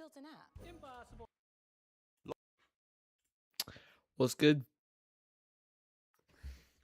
built an app. Impossible. What's good?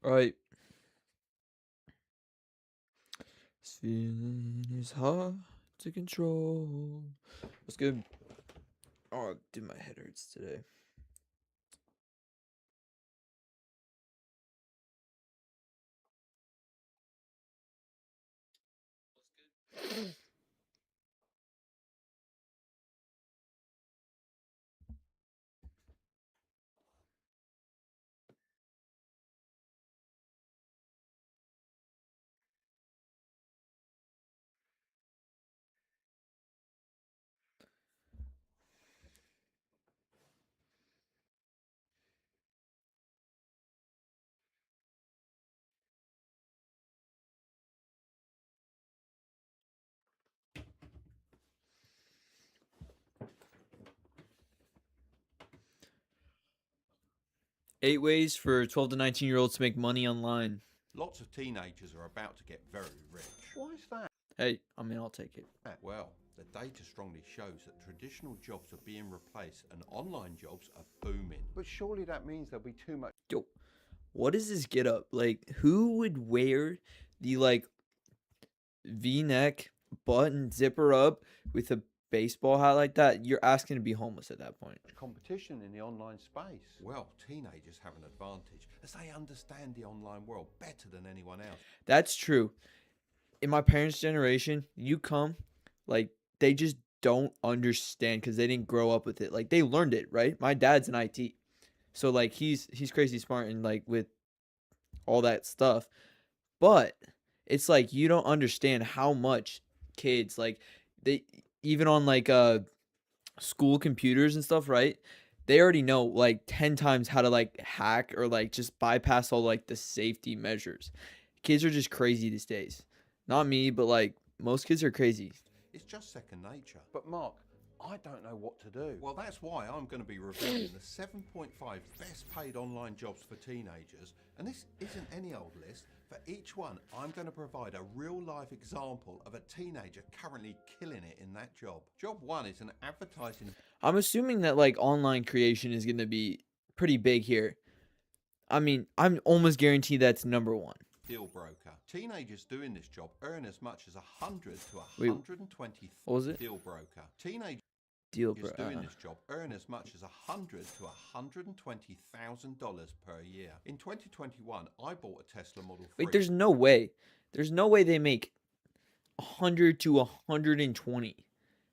All right. This feeling is hard to control. What's good? Oh, dude, my head hurts today. What's good? 8 ways for 12 to 19-year-olds to make money online. Lots of teenagers are about to get very rich. Why is that? Hey, I'll take it. Well, the data strongly shows that traditional jobs are being replaced and online jobs are booming. But surely that means there'll be too much. Yo, what is this get up? Like, who would wear the, V-neck button zipper up with a baseball hat like that? You're asking to be homeless at that point. Competition in the online space. Well, teenagers have an advantage as they understand the online world better than anyone else. That's true. In my parents' generation, they just don't understand because they didn't grow up with it. Like, they learned it, right? My dad's in IT. So, he's crazy smart and, with all that stuff. But it's you don't understand how much kids, they, even on, school computers and stuff, right? They already know, 10 times how to, hack or, just bypass all, the safety measures. Kids are just crazy these days. Not me, but, most kids are crazy. It's just second nature. But Mark, I don't know what to do. Well, that's why I'm going to be reviewing the 7.5 best paid online jobs for teenagers. And this isn't any old list. For each one, I'm going to provide a real life example of a teenager currently killing it in that job. Job 1 is an advertising. I'm assuming that, online creation is going to be pretty big here. I'm almost guaranteed that's number 1. Deal broker. Teenagers doing this job earn as much as 100 to Wait, 120. what was it? Deal broker. Teenagers Deal broker. doing this job earn as much as $100 to $120,000 per year. In 2021, I bought a Tesla Model 3. Wait, there's no way. There's no way they make 100 to 120.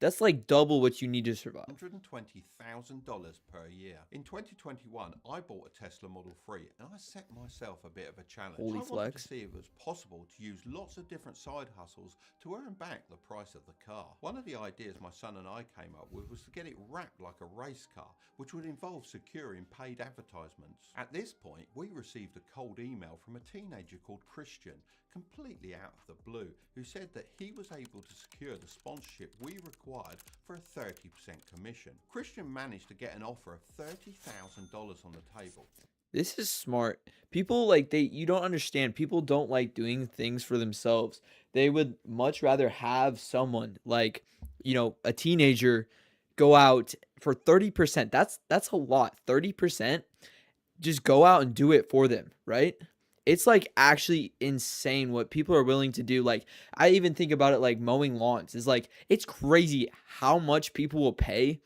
That's double what you need to survive. $120,000 per year. In 2021, I bought a Tesla Model 3 and I set myself a bit of a challenge. Holy I wanted flex. to see if it was possible to use lots of different side hustles to earn back the price of the car. One of the ideas my son and I came up with was to get it wrapped like a race car, which would involve securing paid advertisements. At this point, we received a cold email from a teenager called Christian, completely out of the blue, who said that he was able to secure the sponsorship we required for a 30% commission. Christian managed to get an offer of $30,000 on the table. This is smart. People you don't understand. People don't like doing things for themselves. They would much rather have someone a teenager go out for 30%. That's a lot. 30%. Just go out and do it for them, right? It's actually insane what people are willing to do. I even think about it mowing lawns is it's crazy how much people will pay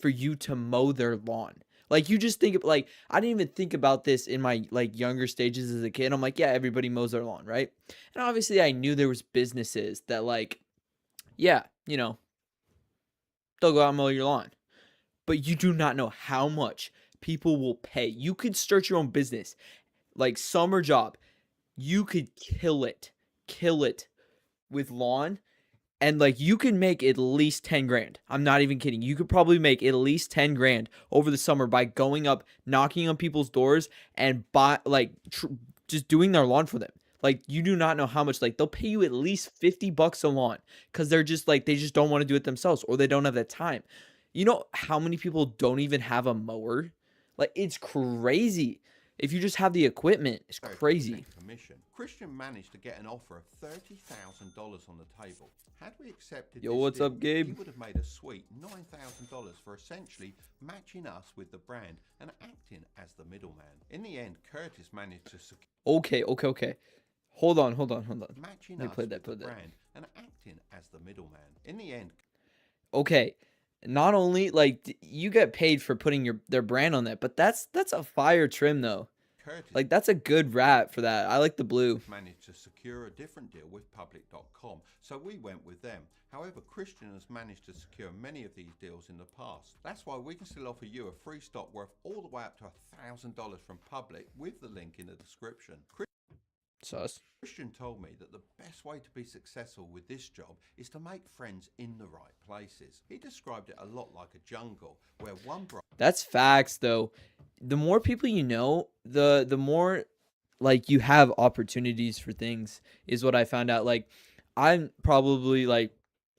for you to mow their lawn. You just think of I didn't even think about this in my younger stages as a kid. I'm yeah, everybody mows their lawn, right? And obviously I knew there was businesses that yeah, they'll go out and mow your lawn. But you do not know how much people will pay. You could start your own business. Summer job, you could kill it with lawn, and you can make at least 10 grand. I'm not even kidding. You could probably make at least 10 grand over the summer by going up, knocking on people's doors and just doing their lawn for them. You do not know how much, they'll pay you at least $50 a lawn because they're just they just don't want to do it themselves or they don't have the time. You know how many people don't even have a mower? It's crazy. if you just have the equipment, it's 30% crazy. commission. Christian managed to get an offer of $30,000 on the table. Had we accepted Yo, this what's deal, up, Gabe? he would have made a sweet $9,000 for essentially matching us with the brand and acting as the middleman. In the end, Curtis managed to secure Okay. Hold on. matching Let me us play that, with the brand and acting as the middleman. In the end, Okay. Not only like you get paid for putting their brand on that, but that's a fire trim though. Curtis Like that's a good wrap for that. I like the blue. managed to secure a different deal with public.com, so we went with them. However, Christian has managed to secure many of these deals in the past. That's why we can still offer you a free stock worth all the way up to $1,000 from Public with the link in the description. Sus. Christian told me that the best way to be successful with this job is to make friends in the right places. He described it a lot like a jungle where one That's facts though. The more people you know, the more like you have opportunities for things is what I found out. Like I'm probably like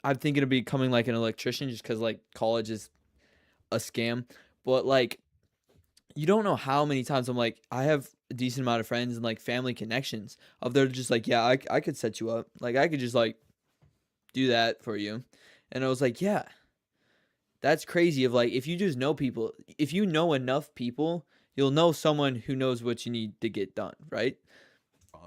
I'm thinking of becoming like an electrician just cuz like college is a scam. But like you don't know how many times I'm like I have a decent amount of friends and like family connections of they're just like, yeah, I could set you up. Like I could just like do that for you. And I was like, yeah, that's crazy. Of like, if you just know people, if you know enough people, you'll know someone who knows what you need to get done, right?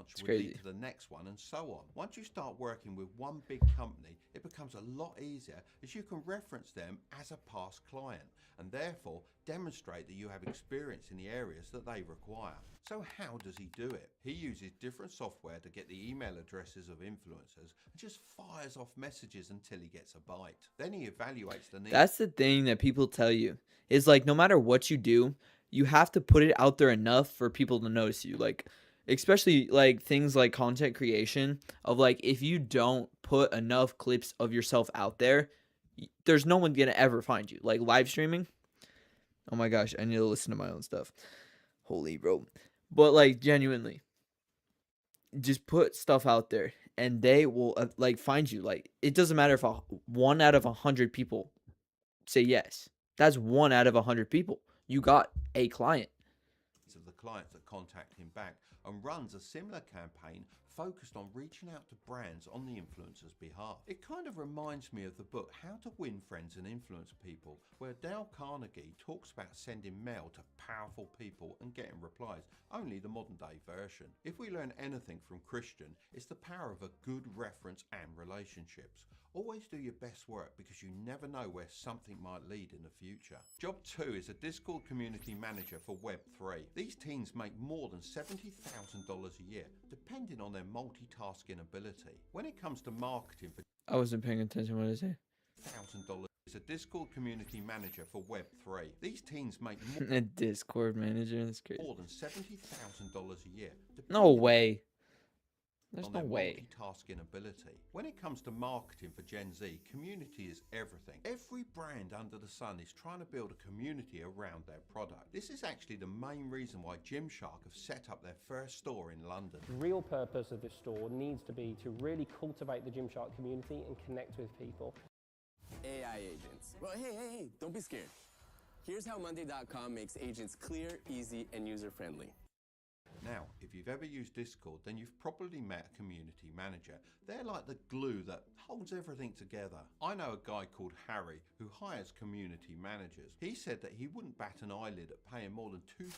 branch It's would lead crazy. to the next one, and so on. Once you start working with one big company, it becomes a lot easier as you can reference them as a past client and therefore demonstrate that you have experience in the areas that they require. So how does he do it? He uses different software to get the email addresses of influencers and just fires off messages until he gets a bite. Then he evaluates the needs. That's the thing that people tell you is like, no matter what you do, you have to put it out there enough for people to notice you. Like, especially like things like content creation of like, if you don't put enough clips of yourself out there, there's no one gonna ever find you. Like live streaming. Oh my gosh, I need to listen to my own stuff. Holy bro. But like genuinely, just put stuff out there and they will like find you. Like it doesn't matter if 1 out of 100 people say yes. That's 1 out of 100 people. You got a client. of the clients that contact him back and runs a similar campaign focused on reaching out to brands on the influencer's behalf. It kind of reminds me of the book How to Win Friends and Influence People, where Dale Carnegie talks about sending mail to powerful people and getting replies, only the modern day version. If we learn anything from Christian, it's the power of a good reference and relationships. Always do your best work because you never know where something might lead in the future. Job 2 is a Discord community manager for Web3. These teens make more than $70,000 a year, depending on their multitasking ability. When it comes to marketing for I wasn't paying attention. What did I say? $1,000 is a Discord community manager for Web3. These teens make A Discord manager. That's crazy. more than $70,000 a year. No way. There's on no their way. multitasking ability. When it comes to marketing for Gen Z, community is everything. Every brand under the sun is trying to build a community around their product. This is actually the main reason why Gymshark have set up their first store in London. The real purpose of this store needs to be to really cultivate the Gymshark community and connect with people. AI agents. Well, hey, don't be scared. Here's how Monday.com makes agents clear, easy, and user-friendly. Now, if you've ever used Discord, then you've probably met a community manager. They're like the glue that holds everything together. I know a guy called Harry who hires community managers. He said that he wouldn't bat an eyelid at paying more than $2,000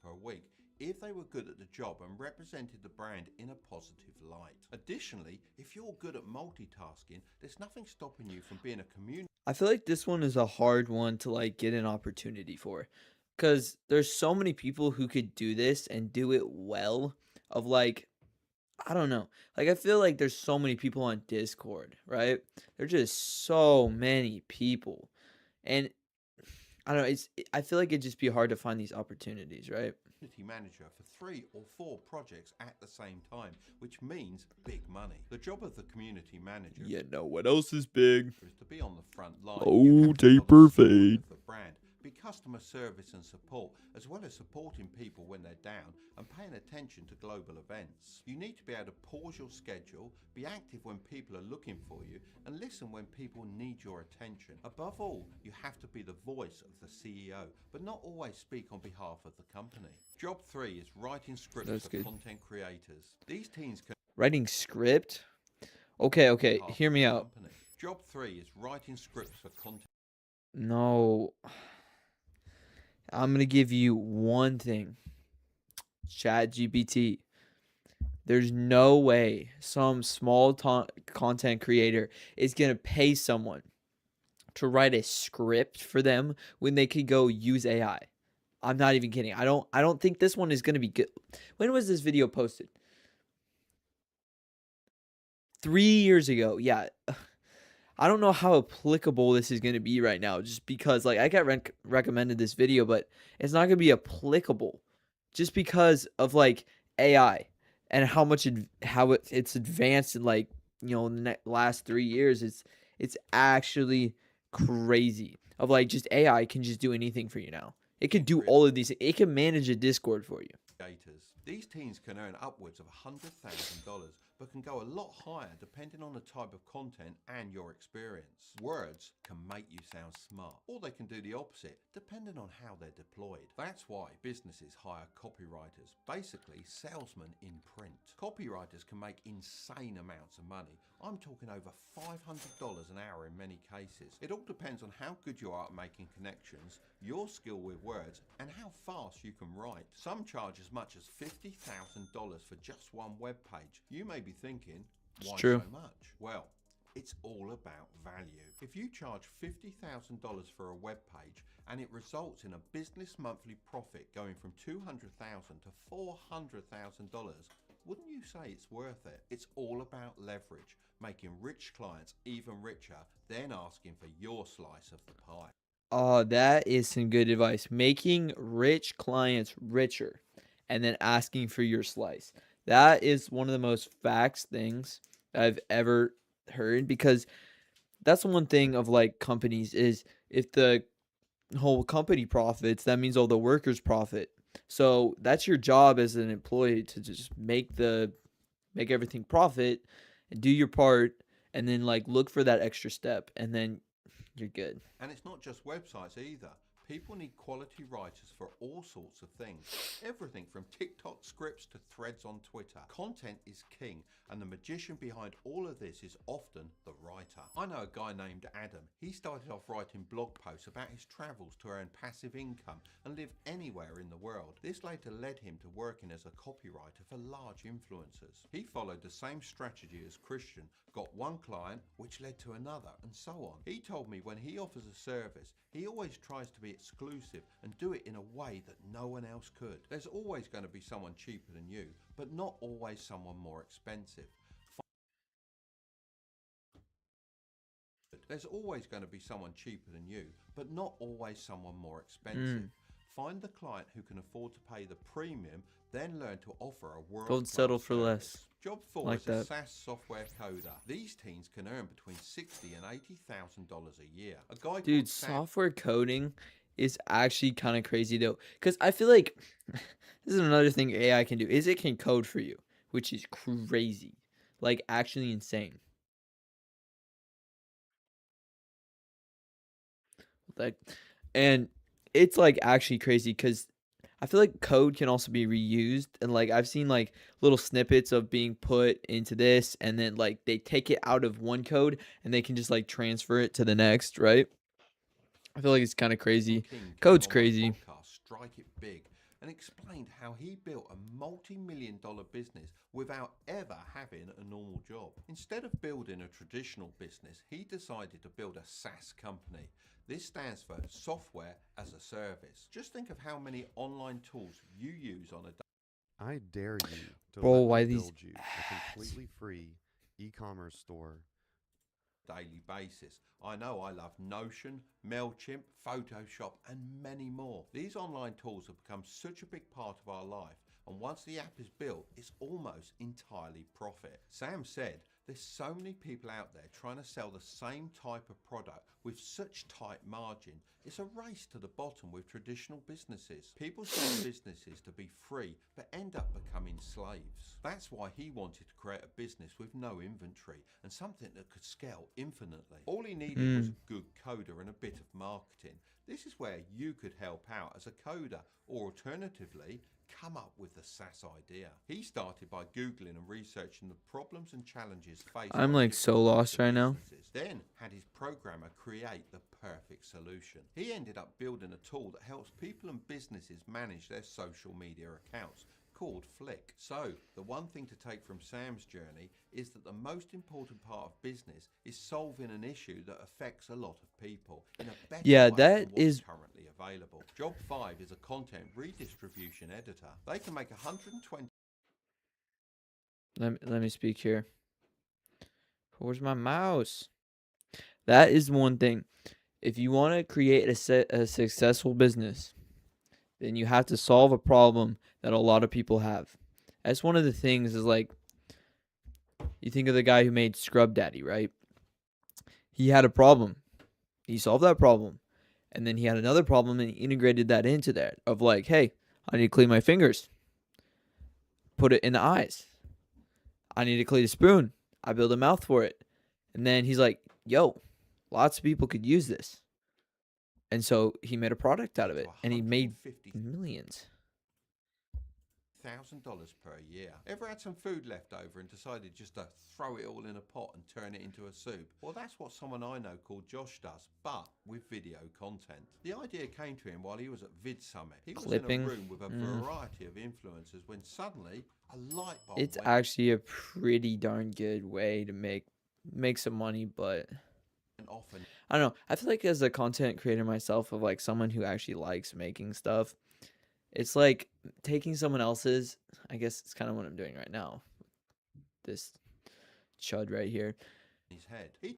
per week if they were good at the job and represented the brand in a positive light. Additionally, if you're good at multitasking, there's nothing stopping you from being a community. I feel like this one is a hard one to like get an opportunity for. Because there's so many people who could do this and do it well of like, I don't know. Like I feel like there's so many people on Discord, right? There's just so many people. And I don't know, I feel like it'd just be hard to find these opportunities, right? Community manager for 3 or 4 projects at the same time, which means big money. The job of the community manager You know what else is big? is to be on the front line. Oh, You have to tell the taper story fade. of the brand. Because customer service and support, as well as supporting people when they're down and paying attention to global events. You need to be able to pause your schedule, be active when people are looking for you, and listen when people need your attention. Above all, you have to be the voice of the CEO, but not always speak on behalf of the company. Job 3 is writing scripts That's for good. content creators. These teams can Writing script? Okay, behalf hear of me the out. company. Job 3 is writing scripts for content. No. I'm going to give you one thing. ChatGPT. There's no way some small content creator is going to pay someone to write a script for them when they could go use AI. I'm not even kidding. I don't think this one is going to be good. When was this video posted? 3 years ago. Yeah. I don't know how applicable this is going to be right now, just because like I got recommended this video, but it's not going to be applicable just because of like AI and how much it's advanced in like, in the last 3 years. It's actually crazy of like just AI can just do anything for you now. It can do all of these. It can manage a Discord for you. These teams can earn upwards of $100,000, but can go a lot higher depending on the type of content and your experience. Words can make you sound smart, or they can do the opposite, depending on how they're deployed. That's why businesses hire copywriters, basically salesmen in print. Copywriters can make insane amounts of money. I'm talking over $500 an hour in many cases. It all depends on how good you are at making connections, your skill with words, and how fast you can write. Some charge as much as $50,000 for just one web page. You may be thinking, why true. so much? Well, it's all about value. If you charge $50,000 for a web page and it results in a business monthly profit going from $200,000 to $400,000, wouldn't you say it's worth it? It's all about leverage, making rich clients even richer, then asking for your slice of the pie. Oh, that is some good advice. Making rich clients richer and then asking for your slice. That is one of the most facts things I've ever heard, because that's the one thing of like companies is if the whole company profits, that means all the workers profit. So that's your job as an employee, to just make everything profit and do your part, and then like look for that extra step, and then you're good. And it's not just websites either. People need quality writers for all sorts of things. Everything from TikTok scripts to threads on Twitter. Content is king, and the magician behind all of this is often the writer. I know a guy named Adam. He started off writing blog posts about his travels to earn passive income and live anywhere in the world. This later led him to working as a copywriter for large influencers. He followed the same strategy as Christian, got one client, which led to another, and so on. He told me when he offers a service, he always tries to be exclusive and do it in a way that no one else could. There's always going to be someone cheaper than you, but not always someone more expensive. There's always going to be someone cheaper than you, but not always someone more expensive. Find the client who can afford to pay the premium, then learn to offer a world-class Don't settle for service. less. Job 4 Like is a that. SaaS software coder. These teams can earn between $60,000 and $80,000 a year. A guy Dude, called Sam software coding is actually kind of crazy though, because I feel like this is another thing AI can do, is it can code for you, which is crazy, like actually insane. Like, and it's like actually crazy because I feel like code can also be reused, and like I've seen like little snippets of being put into this, and then like they take it out of one code and they can just like transfer it to the next, right? I feel like it's kind of crazy. King came Code's on my crazy. podcast, Strike It Big, and explained how he built a multi-million-dollar business without ever having a normal job. Instead of building a traditional business, he decided to build a SaaS company. This stands for Software as a Service. Just think of how many online tools you use on a I dare you to Bro, let why me these build you a completely free e-commerce store. daily basis. I know I love Notion, MailChimp, Photoshop, and many more. These online tools have become such a big part of our life, and once the app is built, it's almost entirely profit. Sam said There's so many people out there trying to sell the same type of product with such tight margin. It's a race to the bottom with traditional businesses. People start businesses to be free but end up becoming slaves. That's why he wanted to create a business with no inventory and something that could scale infinitely. All he needed was a good coder and a bit of marketing. This is where you could help out as a coder, or alternatively, come up with the SaaS idea. He started by Googling and researching the problems and challenges faced I'm by like so lost right now. businesses, then had his programmer create the perfect solution. He ended up building a tool that helps people and businesses manage their social media accounts, called Flick. So, the one thing to take from Sam's journey is that the most important part of business is solving an issue that affects a lot of people in a better way than what's currently available. Job 5 is a content redistribution editor. They can make 120. Let me speak here. Where's my mouse? That is one thing. If you want to create a successful business, then you have to solve a problem that a lot of people have. That's one of the things is like, you think of the guy who made Scrub Daddy, right? He had a problem. He solved that problem. And then he had another problem and he integrated that into that of like, hey, I need to clean my fingers. Put it in the eyes. I need to clean a spoon. I build a mouth for it. And then he's like, yo, lots of people could use this. And so he made a product out of it, and he made millions. $1,000 per year. Ever had some food left over and decided just to throw it all in a pot and turn it into a soup? Well, that's what someone I know called Josh does, but with video content. The idea came to him while he was at Vid Summit. He was in a room with a variety of influencers when suddenly a light bulb It's went actually a pretty darn good way to make some money, but off and I don't know. I feel like as a content creator myself, of like someone who actually likes making stuff, it's like taking someone else's, I guess it's kind of what I'm doing right now. This chud right here. his head. He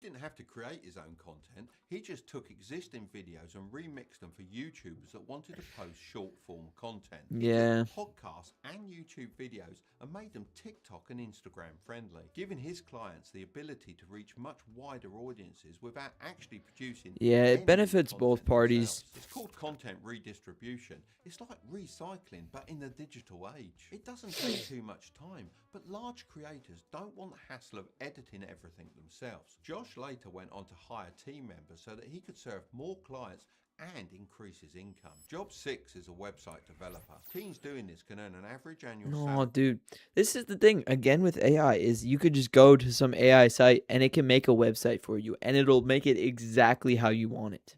didn't have to create his own content. He just took existing videos and remixed them for YouTubers that wanted to post short form content. Yeah. He took podcasts and YouTube videos and made them TikTok and Instagram friendly, giving his clients the ability to reach much wider audiences without actually producing. Yeah, it any benefits both content parties. themselves. It's called content redistribution. It's like recycling, but in the digital age. It doesn't take too much time, but large creators don't want the hassle of editing everything themselves. Josh later went on to hire team members so that he could serve more clients and increase his income. Job 6 is a website developer. Teens doing this can earn an average annual No, salary dude. This is the thing, again, with AI, is you could just go to some AI site and it can make a website for you, and it'll make it exactly how you want it.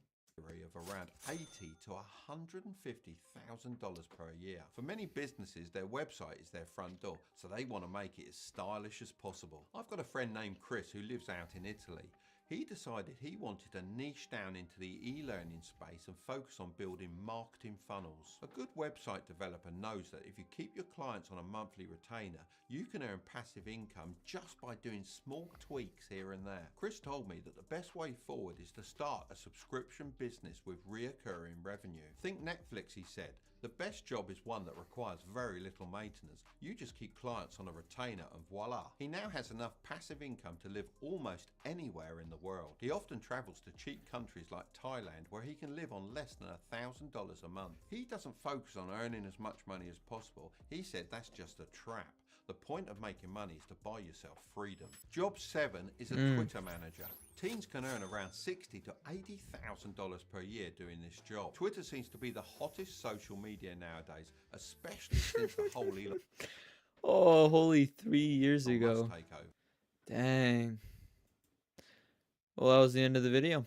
of around $80,000 to $150,000 per year. For many businesses, their website is their front door, so they want to make it as stylish as possible. I've got a friend named Chris who lives out in Italy. He decided he wanted to niche down into the e-learning space and focus on building marketing funnels. A good website developer knows that if you keep your clients on a monthly retainer, you can earn passive income just by doing small tweaks here and there. Chris told me that the best way forward is to start a subscription business with reoccurring revenue. Think Netflix, he said. The best job is one that requires very little maintenance. You just keep clients on a retainer and voila. He now has enough passive income to live almost anywhere in the world. He often travels to cheap countries like Thailand where he can live on less than $1,000 a month. He doesn't focus on earning as much money as possible. He said that's just a trap. The point of making money is to buy yourself freedom. Job 7 is a Twitter manager. Teens can earn around $60,000 to $80,000 per year doing this job. Twitter seems to be the hottest social media nowadays, especially since the whole Elon Oh, holy 3 years ago. Musk takeover. Dang. Well, that was the end of the video.